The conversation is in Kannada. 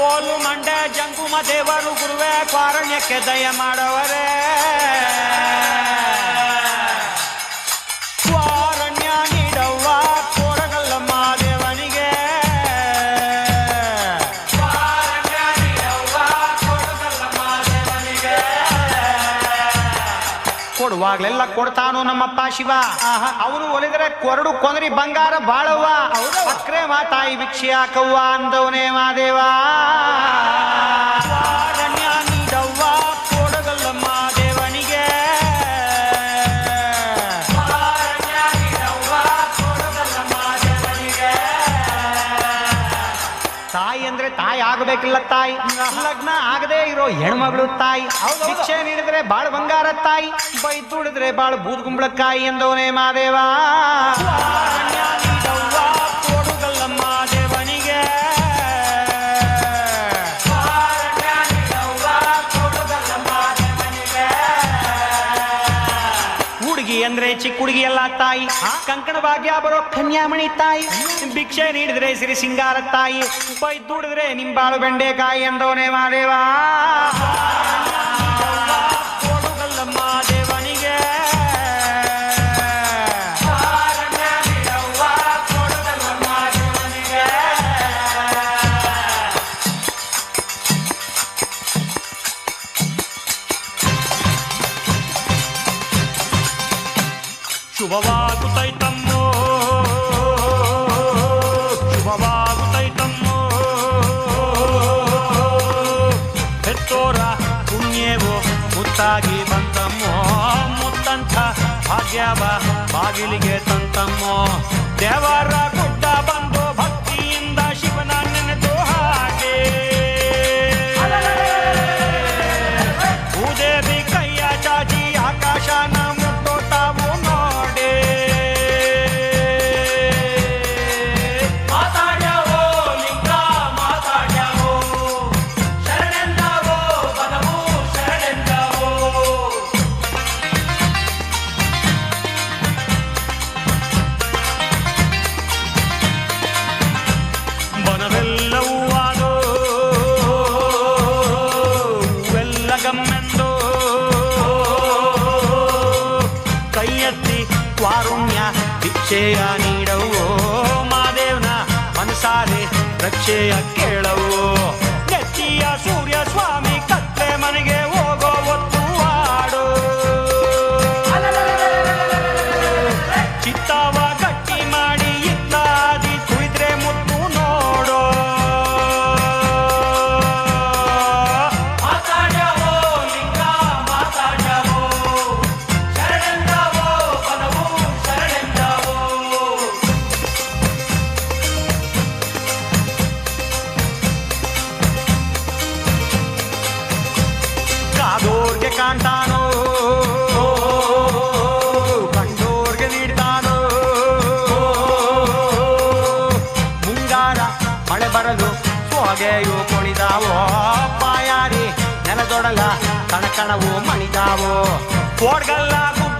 ಕೋಲು ಮಂಡೆ ಜಂಗುಮ ದೇವರು ಗುರುವೇ ಕಾರಣ್ಯಕ್ಕೆ ದಯ ಮಾಡವರೇ ಕಾರಣ್ಯ ನೀಡವ್ವ ಕೋರಗಲ್ಲಮ್ಮ ದೇವನಿಗೆ ಕಾರಣ್ಯ ನೀಡವ್ವ ಕೋರಗಲ್ಲಮ್ಮ ದೇವನಿಗೆ ಕೊಡುವಾಗ್ಲೆಲ್ಲ ಕೊಡ್ತಾನು ನಮ್ಮಪ್ಪ ಶಿವ ಅವನು ಒಲಿದರೆ ಕೊರಡು ಕೊಂದರಿ ಬಂಗಾರ ಬಾಳವ್ವ ಅಕ್ರೆ ಮಾತಾಯಿ ಭಿಕ್ಷೆ ಹಾಕವ್ವ ಅಂದವನೇ ಮಾದೇವ ಕಾರಣ್ಯ ನೀಡವ್ವ ಕೊಡಗಲ್ಲಮ್ಮ ದೇವನಿಗೆ ಕಾರಣ್ಯ ನೀಡವ್ವ ಕೊಡಗಲ್ಲಮ್ಮ ದೇವನಿಗೆ ತಾಯಿ ಅಂದ್ರೆ ತಾಯಿ ಆಗಬೇಕಿಲ್ಲ ತಾಯಿ ಲಗ್ನ ಆಗದೆ ಇರೋ ಹೆಣ್ಮಗಳು ತಾಯಿ ಭಿಕ್ಷೆ ನೀಡಿದ್ರೆ ಬಾಳ ಬಂಗಾರ ತಾಯಿ ಬೈದು ದುಡಿದ್ರೆ ಬಾಳ ಬೂದ್ ಕುಂಬಳಕಾಯಿ ಎಂದವನೇ ಮಾದೇವ ಕಾರಣ್ಯ ನೀಡವ್ವ ಕೊಡಗಲ್ಲಮ್ಮ ದೇವನಿಗೆ ಕಾರಣ್ಯ ನೀಡವ್ವ ಕೊಡಗಲ್ಲಮ್ಮ ದೇವನಿಗೆ ಹುಡುಗಿ ಅಂದ್ರೆ ಚಿಕ್ಕ ಹುಡುಗಿ ಎಲ್ಲ ತಾಯಿ ಕಂಕಣ ಭಾಗ್ಯ ಬರೋ ಕನ್ಯಾಮಣಿ ತಾಯಿ ಭಿಕ್ಷೆ ನೀಡಿದ್ರೆ ಸಿರಿ ಸಿಂಗಾರ ತಾಯಿ ಬೈದು ದುಡಿದ್ರೆ ನಿಂಬಾಳು ಬೆಂಡೆಕಾಯಿ ಎಂದವನೇ ಮಾದೇವ ಕೊಡಗಲ್ಲಮ್ಮ ದೇವನಿಗೆ ಕಾರಣ್ಯ ನೀಡವ್ವ ಕೊಡಗಲ್ಲಮ್ಮ ದೇವನಿಗೆ ಶುಭವಾಗುತ್ತೈತಮ್ಮೋ ಶುಭವಾಗುತ್ತೈತಮ್ಮೋ ಹೆತ್ತೋರ ಪುಣ್ಯವೋ ಮುತ್ತಾಗಿ ಬಂತಮ್ಮೋ ಮುತ್ತಂಥ ಭಾಗ್ಯವ ಬಾಗಿಲಿಗೆ ತಂತಮ್ಮೋ ದೇವರ ಗುಡ್ಡ ಬಂದು ಭಕ್ತಿಯಿಂದ ಶಿವನ ನೆನೆದು ಹಾಗೆ ಭೂದೇವಿ ಕೈಯ ಚಾಚಿ ಆಕಾಶನ ಮುಟ್ಟೋತಾವು ನೋಡೆ ಮಾತಾಡ್ಯಾವೋ ಲಿಂಗ ಮಾತಾಡ್ಯಾವೋ ಶರಣೆಂದಾವೋ ಬದವು ಶರಣೆಂದಾವೋ ಬನವೆಲ್ಲವೂ ಆದೋ ಹೂವೆಲ್ಲ ಗಮ್ಮೆಂದೋ ಕೈಯತ್ತಿ ಕಾರುಣ್ಯ ಭಿಕ್ಷೆಯ ನೀಡವೋ ಮಾದೇವನ ಮನಸಾರೆ ರಕ್ಷೆಯ ಕೇಳವೋ ನೆತ್ತಿಯ ಸೂರ್ಯ ಸ್ವಾಮಿ ಕತ್ಲೆ ಮನೆಗೆ ಹೋಗೋ ಒತ್ತು ಆಡೋ ಚಿತ್ತವ ಗಟ್ಟಿ ಮಾಡಿ ಇತ್ತಾದಿ ಕುಯ್ದ್ರೆ ಮುತ್ತು ನೋಡೋ ಮಾತಾಡ್ಯಾವೋ ಲಿಂಗ ಮಾತಾಡ್ಯಾವೋ ಶರಣೆಂದಾವೋ ಬಲವು ಶರಣೆಂದಾವೋ ಕಾದೋರ್ಗೆ ಕಾಣ್ತಾನೋ ಕಂಡೋರ್ಗೆ ನೀಡ್ತಾನೋ ಮುಂಗಾರ ಮಳೆ ಬರಲು ಸೋಗೆಯು ಕೊಳಿದಾವೋ ಪಾಯಾರಿ ನೆಲದೊಡಲ ಕಣಕಣವು ಮಣಿದಾವೋ ಕೋಡ್ಗಲ್ಲ ಗುಡ್ಡ